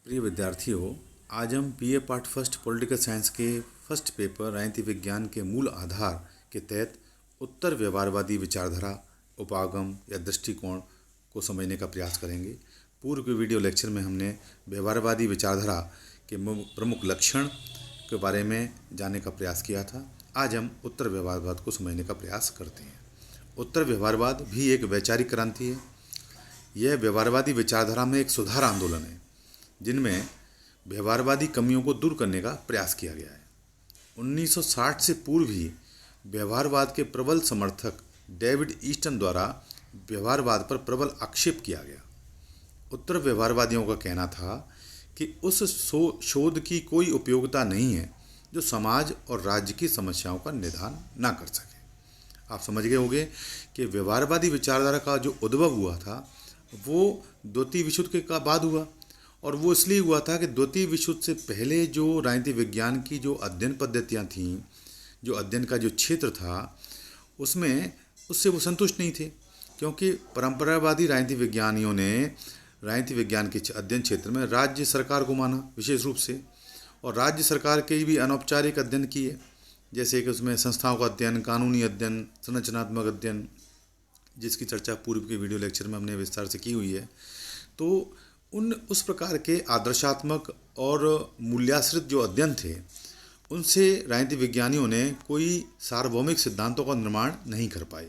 प्रिय विद्यार्थियों, आज हम BA part first political science के फर्स्ट पेपर राजनीति विज्ञान के मूल आधार के तहत उत्तर व्यवहारवादी विचारधारा, उपागम या दृष्टिकोण को समझने का प्रयास करेंगे। पूर्व के वीडियो लेक्चर में हमने व्यवहारवादी विचारधारा के प्रमुख लक्षण के बारे में जानने का प्रयास किया था। आज हम उत्तर व्यवहारवाद को समझने का प्रयास करते हैं। उत्तर व्यवहारवाद भी एक वैचारिक क्रांति है। यह व्यवहारवादी विचारधारा में एक सुधार आंदोलन है जिनमें व्यवहारवादी कमियों को दूर करने का प्रयास किया गया है। 1960 से पूर्व ही व्यवहारवाद के प्रबल समर्थक डेविड ईस्टन द्वारा व्यवहारवाद पर प्रबल आक्षेप किया गया। उत्तर व्यवहारवादियों का कहना था कि उस शोध की कोई उपयोगिता नहीं है जो समाज और राज्य की समस्याओं का निदान ना कर सके। आप समझ गए होंगे कि व्यवहारवादी विचारधारा का जो उद्भव हुआ था वो द्वितीय विश्व युद्ध के बाद हुआ, और वो इसलिए हुआ था कि द्वितीय विश्व युद्ध से पहले जो राजनीति विज्ञान की जो अध्ययन पद्धतियाँ थीं, जो अध्ययन का जो क्षेत्र था, उससे वो संतुष्ट नहीं थे, क्योंकि परंपरावादी राजनीति विज्ञानियों ने राजनीति विज्ञान के अध्ययन क्षेत्र में राज्य सरकार को माना विशेष रूप से, और राज्य सरकार के भी अनौपचारिक अध्ययन किए, जैसे कि उसमें संस्थाओं का अध्ययन, कानूनी अध्ययन, संरचनात्मक अध्ययन, जिसकी चर्चा पूर्व के वीडियो लेक्चर में हमने विस्तार से की हुई है। तो उस प्रकार के आदर्शात्मक और मूल्याश्रित जो अध्ययन थे, उनसे राजनीति विज्ञानियों ने कोई सार्वभौमिक सिद्धांतों का निर्माण नहीं कर पाए,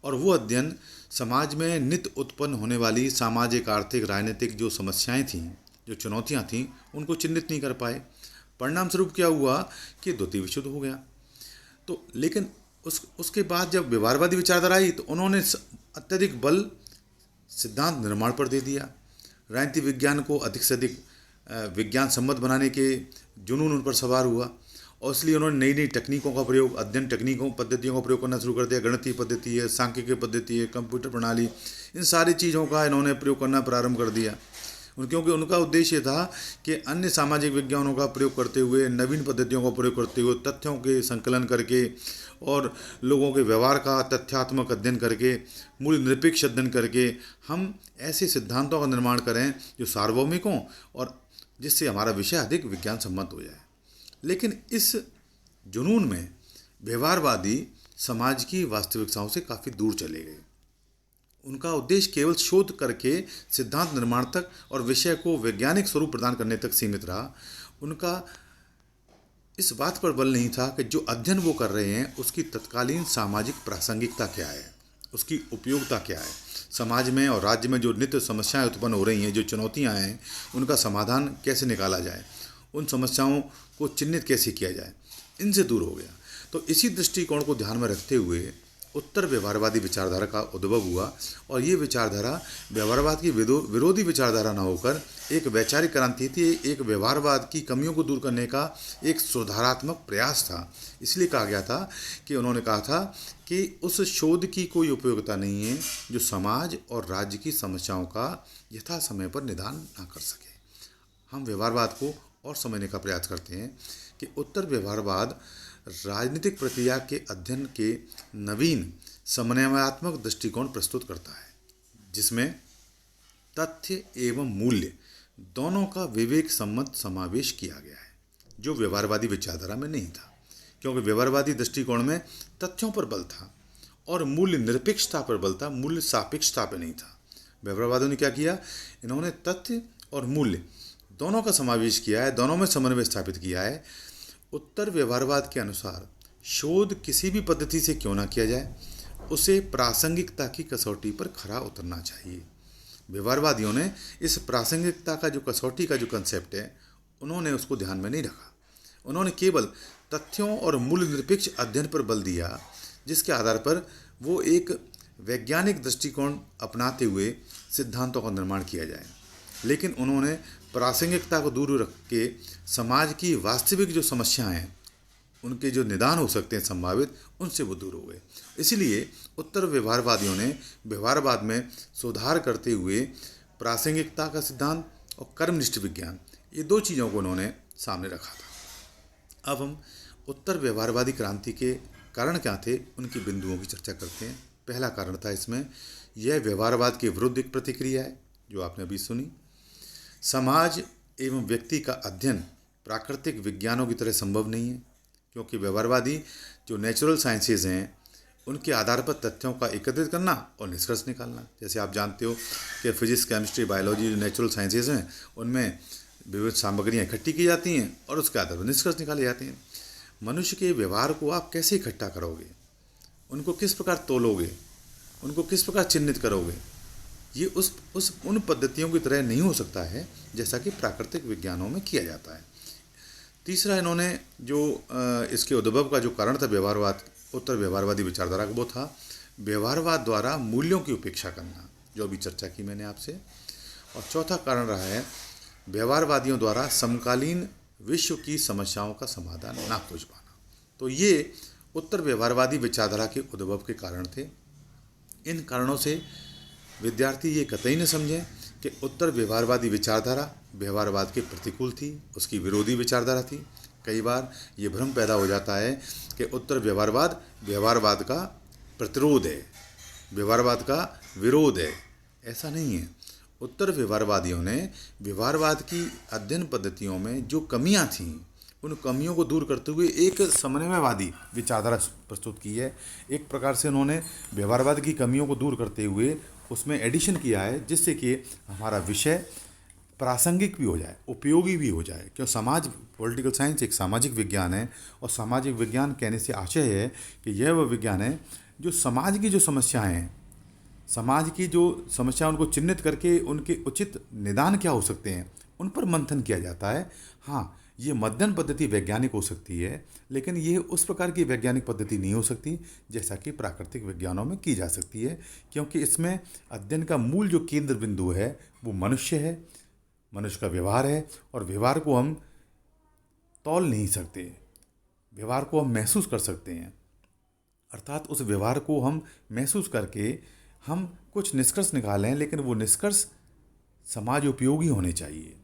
और वो अध्ययन समाज में नित्य उत्पन्न होने वाली सामाजिक, आर्थिक, राजनीतिक जो समस्याएं थीं, जो चुनौतियां थीं, उनको चिन्हित नहीं कर पाए। परिणाम स्वरूप क्या हुआ कि द्वितीय विश्व युद्ध हो गया। तो लेकिन उसके बाद जब व्यवहारवादी विचारधारा आई तो उन्होंने अत्यधिक बल सिद्धांत निर्माण पर दे दिया। राजनीति विज्ञान को अधिक से अधिक विज्ञान सम्मत बनाने के जुनून उन पर सवार हुआ, और इसलिए उन्होंने नई नई तकनीकों का प्रयोग, अध्ययन तकनीकों, पद्धतियों का प्रयोग करना शुरू कर दिया। गणितीय पद्धति है, सांख्यिकीय पद्धति है, कंप्यूटर प्रणाली, इन सारी चीज़ों का इन्होंने प्रयोग करना प्रारंभ कर दिया, क्योंकि उनका उद्देश्य था कि अन्य सामाजिक विज्ञानों का प्रयोग करते हुए, नवीन पद्धतियों का प्रयोग करते हुए, तथ्यों के संकलन करके और लोगों के व्यवहार का तथ्यात्मक अध्ययन करके, मूल्य निरपेक्ष अध्ययन करके हम ऐसे सिद्धांतों का निर्माण करें जो सार्वभौमिक हों और जिससे हमारा विषय अधिक विज्ञान सम्मत हो जाए। लेकिन इस जुनून में व्यवहारवादी समाज की वास्तविकताओं से काफ़ी दूर चले गए। उनका उद्देश्य केवल शोध करके सिद्धांत निर्माण तक और विषय को वैज्ञानिक स्वरूप प्रदान करने तक सीमित रहा। उनका इस बात पर बल नहीं था कि जो अध्ययन वो कर रहे हैं उसकी तत्कालीन सामाजिक प्रासंगिकता क्या है, उसकी उपयोगिता क्या है, समाज में और राज्य में जो नित्य समस्याएं उत्पन्न हो रही हैं, जो चुनौतियां हैं, उनका समाधान कैसे निकाला जाए, उन समस्याओं को चिन्हित कैसे किया जाए, इनसे दूर हो गया। तो इसी दृष्टिकोण को ध्यान में रखते हुए उत्तर व्यवहारवादी विचारधारा का उद्भव हुआ, और ये विचारधारा व्यवहारवाद की विरोधी विचारधारा न होकर एक वैचारिक क्रांति थी, एक व्यवहारवाद की कमियों को दूर करने का एक सुधारात्मक प्रयास था। इसलिए कहा गया था कि उन्होंने कहा था कि उस शोध की कोई उपयोगिता नहीं है जो समाज और राज्य की समस्याओं का यथा समय पर निदान ना कर सके। हम व्यवहारवाद को और समझने का प्रयास करते हैं कि उत्तर व्यवहारवाद राजनीतिक प्रक्रिया के अध्ययन के नवीन समन्वयात्मक दृष्टिकोण प्रस्तुत करता है, जिसमें तथ्य एवं मूल्य दोनों का विवेक सम्मत समावेश किया गया है, जो व्यवहारवादी विचारधारा में नहीं था, क्योंकि व्यवहारवादी दृष्टिकोण में तथ्यों पर बल था और मूल्य निरपेक्षता पर बल था, मूल्य सापेक्षता पर नहीं था। व्यवहारवादियों ने क्या किया, इन्होंने तथ्य और मूल्य दोनों का समावेश किया है, दोनों में समन्वय स्थापित किया है। उत्तर व्यवहारवाद के अनुसार शोध किसी भी पद्धति से क्यों ना किया जाए, उसे प्रासंगिकता की कसौटी पर खरा उतरना चाहिए। व्यवहारवादियों ने इस प्रासंगिकता का जो कसौटी का जो कंसेप्ट है, उन्होंने उसको ध्यान में नहीं रखा। उन्होंने केवल तथ्यों और मूल्य निरपेक्ष अध्ययन पर बल दिया, जिसके आधार पर वो एक वैज्ञानिक दृष्टिकोण अपनाते हुए सिद्धांतों का निर्माण किया जाए। लेकिन उन्होंने प्रासंगिकता को दूर रख के समाज की वास्तविक जो समस्याएं हैं, उनके जो निदान हो सकते हैं संभावित, उनसे वो दूर हो गए। इसलिए उत्तर व्यवहारवादियों ने व्यवहारवाद में सुधार करते हुए प्रासंगिकता का सिद्धांत और कर्मनिष्ठ विज्ञान, ये दो चीज़ों को उन्होंने सामने रखा था। अब हम उत्तर व्यवहारवादी क्रांति के कारण क्या थे, उनकी बिंदुओं की चर्चा करते हैं। पहला कारण था इसमें, यह व्यवहारवाद के विरुद्ध एक प्रतिक्रिया है, जो आपने अभी सुनी। समाज एवं व्यक्ति का अध्ययन प्राकृतिक विज्ञानों की तरह संभव नहीं है, क्योंकि व्यवहारवादी जो नेचुरल साइंसेज हैं उनके आधार पर तथ्यों का एकत्रित करना और निष्कर्ष निकालना। जैसे आप जानते हो कि फिजिक्स, केमिस्ट्री, बायोलॉजी जो नेचुरल साइंसेज हैं उनमें विविध सामग्रियाँ इकट्ठी की जाती हैं और उसके आधार पर निष्कर्ष निकाले जाते हैं। मनुष्य के व्यवहार को आप कैसे इकट्ठा करोगे, उनको किस प्रकार तोलोगे, उनको किस प्रकार चिन्हित करोगे, ये उस उन पद्धतियों की तरह नहीं हो सकता है जैसा कि प्राकृतिक विज्ञानों में किया जाता है। तीसरा, इन्होंने जो इसके उद्भव का जो कारण था व्यवहारवाद, उत्तर व्यवहारवादी विचारधारा का, वो था व्यवहारवाद द्वारा मूल्यों की उपेक्षा करना, जो अभी चर्चा की मैंने आपसे। और चौथा कारण रहा है व्यवहारवादियों द्वारा समकालीन विश्व की समस्याओं का समाधान ना खोज पाना। तो ये उत्तर व्यवहारवादी विचारधारा के उद्भव के कारण थे। इन कारणों से विद्यार्थी ये कतई न समझें कि उत्तर व्यवहारवादी विचारधारा व्यवहारवाद के प्रतिकूल थी, उसकी विरोधी विचारधारा थी। कई बार ये भ्रम पैदा हो जाता है कि उत्तर व्यवहारवाद व्यवहारवाद का प्रतिरोध है, व्यवहारवाद का विरोध है। ऐसा नहीं है। उत्तर व्यवहारवादियों ने व्यवहारवाद की अध्ययन पद्धतियों में जो कमियां थीं उन कमियों को दूर करते हुए एक समन्वयवादी विचारधारा प्रस्तुत की है। एक प्रकार से उन्होंने व्यवहारवाद की कमियों को दूर करते हुए उसमें एडिशन किया है, जिससे कि हमारा विषय प्रासंगिक भी हो जाए, उपयोगी भी हो जाए। क्यों समाज, पॉलिटिकल साइंस एक सामाजिक विज्ञान है और सामाजिक विज्ञान कहने से आशय है कि यह वह विज्ञान है जो समाज की जो समस्याएं हैं, समाज की जो समस्या उनको चिन्हित करके उनके उचित निदान क्या हो सकते हैं उन पर मंथन किया जाता है। हाँ, ये मध्यम पद्धति वैज्ञानिक हो सकती है, लेकिन ये उस प्रकार की वैज्ञानिक पद्धति नहीं हो सकती जैसा कि प्राकृतिक विज्ञानों में की जा सकती है, क्योंकि इसमें अध्ययन का मूल जो केंद्र बिंदु है वो मनुष्य है, मनुष्य का व्यवहार है। और व्यवहार को हम तौल नहीं सकते, व्यवहार को हम महसूस कर सकते हैं। अर्थात उस व्यवहार को हम महसूस करके हम कुछ निष्कर्ष निकालें, लेकिन वो निष्कर्ष समाज उपयोगी होने चाहिए,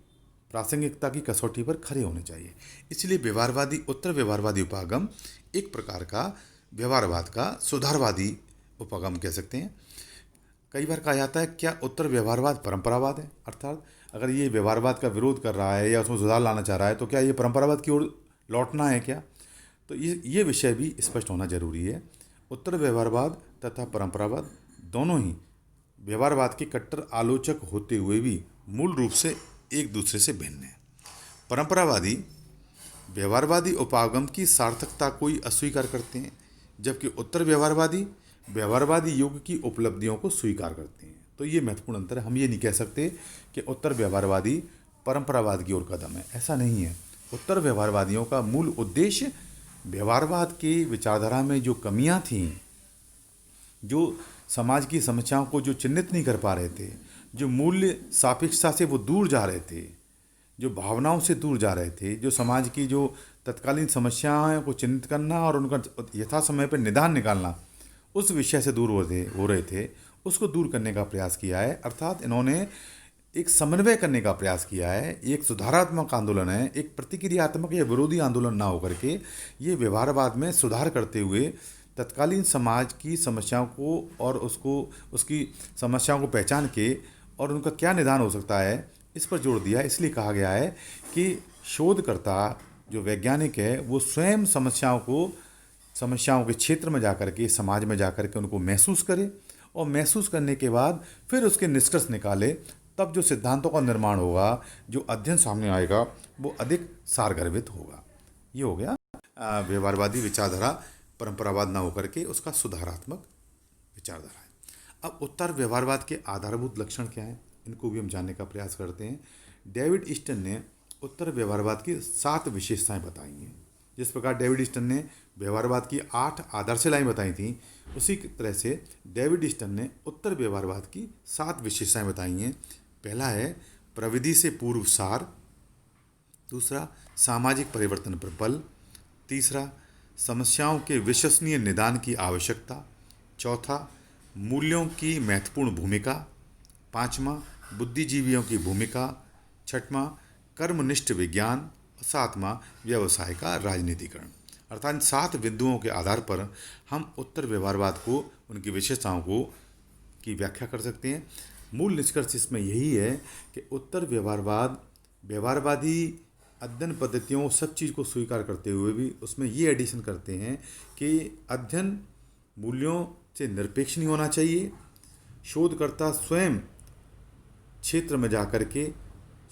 प्रासंगिकता की कसौटी पर खड़े होने चाहिए। इसलिए व्यवहारवादी, उत्तर व्यवहारवादी उपागम एक प्रकार का व्यवहारवाद का सुधारवादी उपागम कह सकते हैं। कई बार कहा जाता है क्या उत्तर व्यवहारवाद परंपरावाद है, अर्थात अगर ये व्यवहारवाद का विरोध कर रहा है या उसमें सुधार लाना चाह रहा है तो क्या ये परंपरावाद की ओर लौटना है क्या? तो ये विषय भी स्पष्ट होना जरूरी है। उत्तर व्यवहारवाद तथा परंपरावाद दोनों ही व्यवहारवाद के कट्टर आलोचक होते हुए भी मूल रूप से एक दूसरे से भिन्न है। परंपरावादी व्यवहारवादी उपागम की सार्थकता को ही अस्वीकार करते हैं, जबकि उत्तर व्यवहारवादी व्यवहारवादी युग की उपलब्धियों को स्वीकार करते हैं। तो ये महत्वपूर्ण अंतर है। हम ये नहीं कह सकते कि उत्तर व्यवहारवादी परंपरावाद की ओर कदम है, ऐसा नहीं है। उत्तर व्यवहारवादियों का मूल उद्देश्य व्यवहारवाद की विचारधारा में जो कमियां थीं, जो समाज की समस्याओं को जो चिन्हित नहीं कर पा रहे थे, जो मूल्य सापेक्षता से वो दूर जा रहे थे, जो भावनाओं से दूर जा रहे थे, जो समाज की जो तत्कालीन समस्याओं को चिन्हित करना और उनका यथा समय पर निदान निकालना उस विषय से दूर हो रहे थे, उसको दूर करने का प्रयास किया है। अर्थात इन्होंने एक समन्वय करने का प्रयास किया है। एक सुधारात्मक आंदोलन है, एक प्रतिक्रियात्मक या विरोधी आंदोलन ना होकर के ये व्यवहारवाद में सुधार करते हुए तत्कालीन समाज की समस्याओं को और उसकी समस्याओं को पहचान के और उनका क्या निदान हो सकता है इस पर जोर दिया। इसलिए कहा गया है कि शोधकर्ता जो वैज्ञानिक है वो स्वयं समस्याओं के क्षेत्र में जाकर के, समाज में जाकर के उनको महसूस करे और महसूस करने के बाद फिर उसके निष्कर्ष निकाले। तब जो सिद्धांतों का निर्माण होगा, जो अध्ययन सामने आएगा वो अधिक सारगर्भित होगा। ये हो गया व्यवहारवादी विचारधारा परंपरावाद ना होकर के उसका सुधारात्मक विचारधारा है। अब उत्तर व्यवहारवाद के आधारभूत लक्षण क्या हैं, इनको भी हम जानने का प्रयास करते हैं। डेविड ईस्टन ने उत्तर व्यवहारवाद की 7 विशेषताएं बताई हैं। जिस प्रकार डेविड ईस्टन ने व्यवहारवाद की 8 आदर्शलाएँ बताई थी, उसी तरह से डेविड ईस्टन ने उत्तर व्यवहारवाद की 7 विशेषताएं बताई हैं। पहला है प्रविधि से पूर्व सार, दूसरा सामाजिक परिवर्तन पर बल, तीसरा समस्याओं के विश्वसनीय निदान की आवश्यकता, चौथा मूल्यों की महत्वपूर्ण भूमिका, पाँचवां बुद्धिजीवियों की भूमिका, छठवां कर्मनिष्ठ विज्ञान, सातवां व्यवसाय का राजनीतिकरण। अर्थात इन 7 बिंदुओं के आधार पर हम उत्तर व्यवहारवाद को, उनकी विशेषताओं की व्याख्या कर सकते हैं। मूल निष्कर्ष इसमें यही है कि उत्तर व्यवहारवाद व्यवहारवादी अध्ययन पद्धतियों सब चीज़ को स्वीकार करते हुए भी उसमें ये एडिशन करते हैं कि अध्ययन मूल्यों से निरपेक्ष नहीं होना चाहिए। शोधकर्ता स्वयं क्षेत्र में जाकर के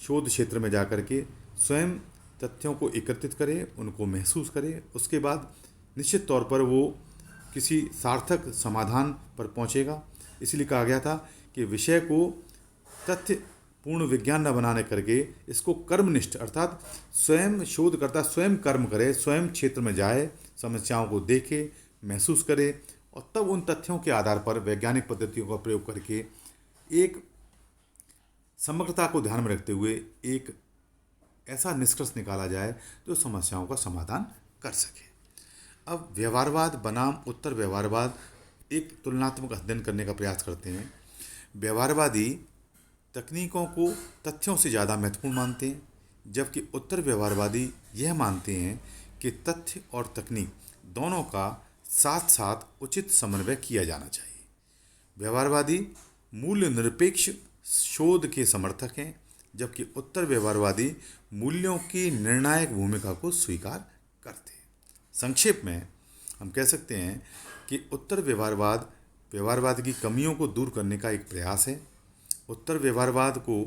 शोध क्षेत्र में जाकर के स्वयं तथ्यों को एकत्रित करे, उनको महसूस करे, उसके बाद निश्चित तौर पर वो किसी सार्थक समाधान पर पहुंचेगा। इसलिए कहा गया था कि विषय को तथ्य पूर्ण विज्ञान न बनाने करके इसको कर्मनिष्ठ अर्थात स्वयं शोधकर्ता स्वयं कर्म करे, स्वयं क्षेत्र में जाए, समस्याओं को देखे, महसूस करे और तब उन तथ्यों के आधार पर वैज्ञानिक पद्धतियों का प्रयोग करके एक समग्रता को ध्यान में रखते हुए एक ऐसा निष्कर्ष निकाला जाए जो समस्याओं का समाधान कर सके। अब व्यवहारवाद बनाम उत्तर व्यवहारवाद एक तुलनात्मक अध्ययन करने का प्रयास करते हैं। व्यवहारवादी तकनीकों को तथ्यों से ज़्यादा महत्वपूर्ण मानते हैं, जबकि उत्तर व्यवहारवादी यह मानते हैं कि तथ्य और तकनीक दोनों का साथ साथ उचित समन्वय किया जाना चाहिए। व्यवहारवादी मूल्य निरपेक्ष शोध के समर्थक हैं, जबकि उत्तर व्यवहारवादी मूल्यों की निर्णायक भूमिका को स्वीकार करते हैं। संक्षेप में हम कह सकते हैं कि उत्तर व्यवहारवाद की कमियों को दूर करने का एक प्रयास है। उत्तर व्यवहारवाद को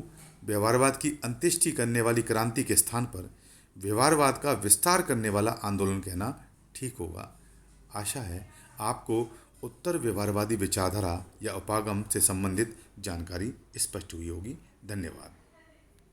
व्यवहारवाद की अंत्येष्टि करने वाली क्रांति के स्थान पर व्यवहारवाद का विस्तार करने वाला आंदोलन कहना ठीक होगा। आशा है आपको उत्तर व्यवहारवादी विचारधारा या उपागम से संबंधित जानकारी स्पष्ट हुई होगी। धन्यवाद।